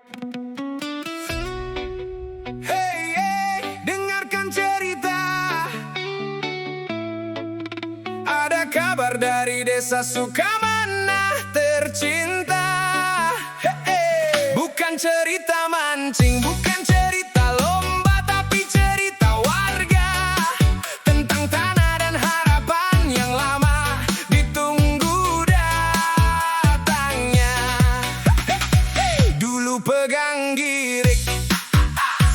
Hey, hey, dengarkan cerita. Ada kabar dari desa Sukamana tercinta. Hey, hey. Bukan cerita mancing, bukan cerita lomba, tapi cerita warga tentang tanah dan harapan yang lama ditunggu datangnya. Hey, hey. Dulu pegang girik,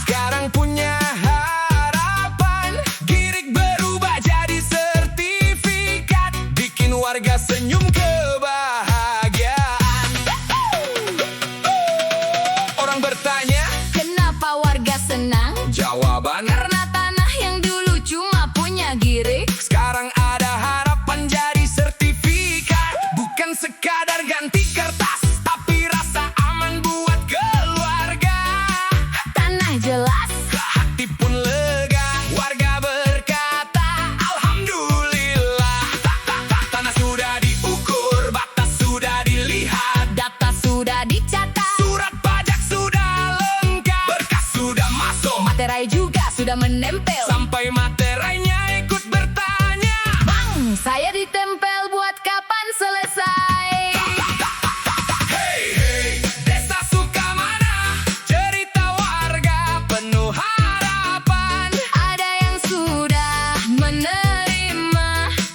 sekarang punya harapan. Girik berubah jadi sertifikat, bikin warga senyum kebahagiaan. Orang bertanya, Kenapa warga senang? jawaban Karena tanah yang dulu cuma punya girik sekarang ada harapan jadi sertifikat. Bukan sekadar ganti kertas, tapi rasa aman buat keluarga. tanah jelas. Hati pun lega, warga berkata Alhamdulillah. Tanah sudah diukur, batas sudah dilihat, Data sudah dicatat, surat pajak sudah lengkap, berkas sudah masuk, materai juga sudah menempel. sampai materainya ikut bertanya. Bang, saya ditempel buat kapan selesai? Hey, hey, desa Sukamana, cerita warga penuh harapan. Ada yang sudah menerima,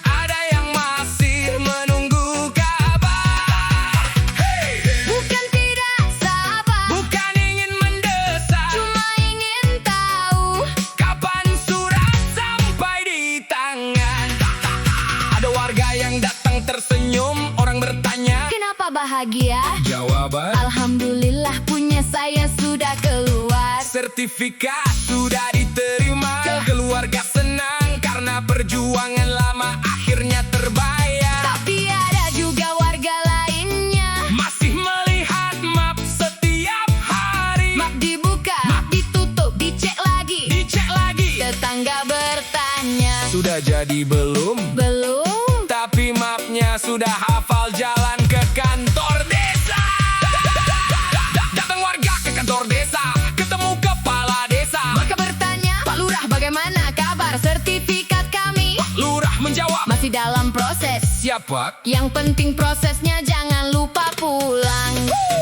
Ada yang masih menunggu kabar. Hey, hey, bukan tidak sabar, bukan ingin mendesak, cuma ingin tahu. kapan surat sampai di tangan. Ada warga yang datang tersenyum, orang bertanya, Kenapa bahagia? jawaban Alhamdulillah punya saya sudah keluar. sertifikat sudah diterima. Keluarga senang karena perjuangan lama akhirnya terbayar. Tapi ada juga warga lainnya. Masih melihat map setiap hari, Map dibuka, map ditutup, dicek lagi. dicek lagi. Tetangga bertanya, Sudah jadi belum? belum? Tapi mapnya sudah hafal jalan ke kantor desa. Datang warga ke kantor desa, ketemu kepala desa. Mereka bertanya, Pak Lurah bagaimana kabar sertifikat kami? Lurah menjawab, Masih dalam proses. siapa? Yang penting prosesnya jangan lupa pulang.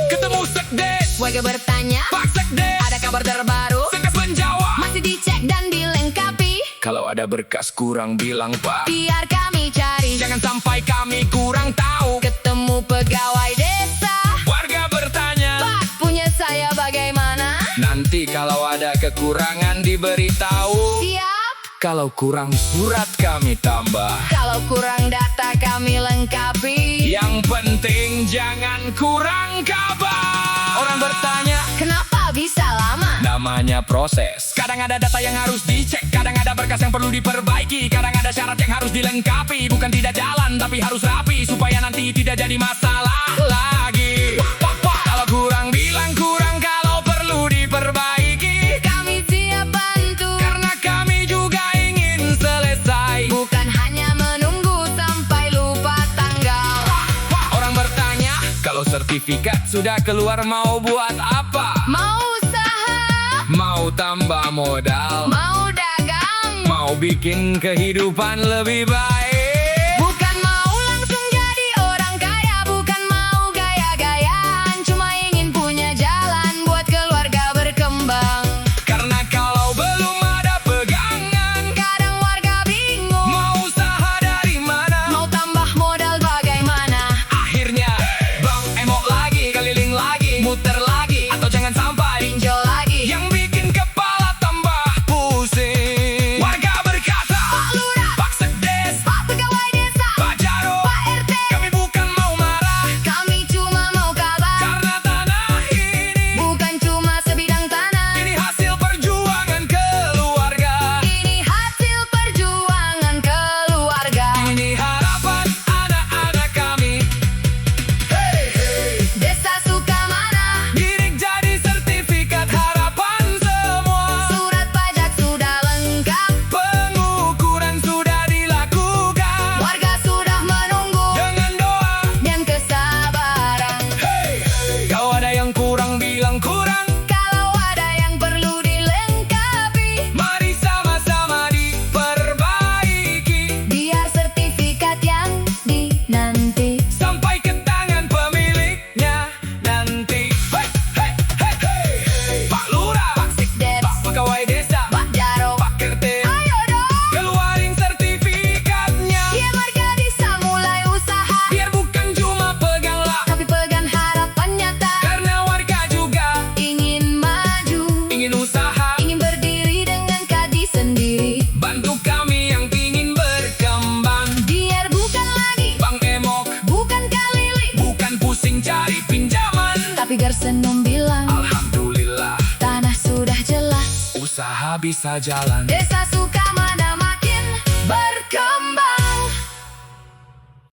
Ketemu sekdes, Warga bertanya, Pak Sekdes. ada kabar terbaru? Sekdes menjawab, Masih dicek dan dilengkapi. kalau ada berkas kurang bilang Pak. Biar kami cari. Jangan sampai kami kurang tahu. Ketemu pegawai desa. Warga bertanya, Pak, punya saya bagaimana? nanti kalau ada kekurangan diberitahu. Siap. Kalau kurang surat kami tambah. Kalau kurang data kami lengkapi. Yang penting jangan kurang kabar. Orang bertanya, Kenapa bisa lama? namanya proses. Kadang ada data yang harus dicek, kadang ada berkas yang perlu diperbaiki, kadang ada syarat yang harus dilengkapi. Bukan tidak jalan, tapi harus rapi supaya nanti tidak jadi masalah lagi. Kalau kurang bilang kurang, kalau perlu diperbaiki. Kami siap bantu. Karena kami juga ingin selesai. Bukan hanya menunggu sampai lupa tanggal. Orang bertanya, kalau sertifikat sudah keluar mau buat apa? Mau usaha, Mau tambah modal, mau dagang. mau bikin kehidupan lebih baik. Bukan mau langsung jadi orang kaya, bukan mau gaya-gayaan, cuma ingin punya jalan buat keluarga berkembang. Karena kalau belum ada pegangan, Kadang warga bingung, mau usaha dari mana? mau tambah modal bagaimana? Akhirnya bang emok lagi, keliling lagi, muter lagi, atau jangan sampai Pinjol lagi. yang bikin kepala tambah pusing. Warga berkata, Pak Lurah, Pak Sekdes, Pak Figar senyum bilang, Alhamdulillah, tanah sudah jelas, usaha bisa jalan. Desa suka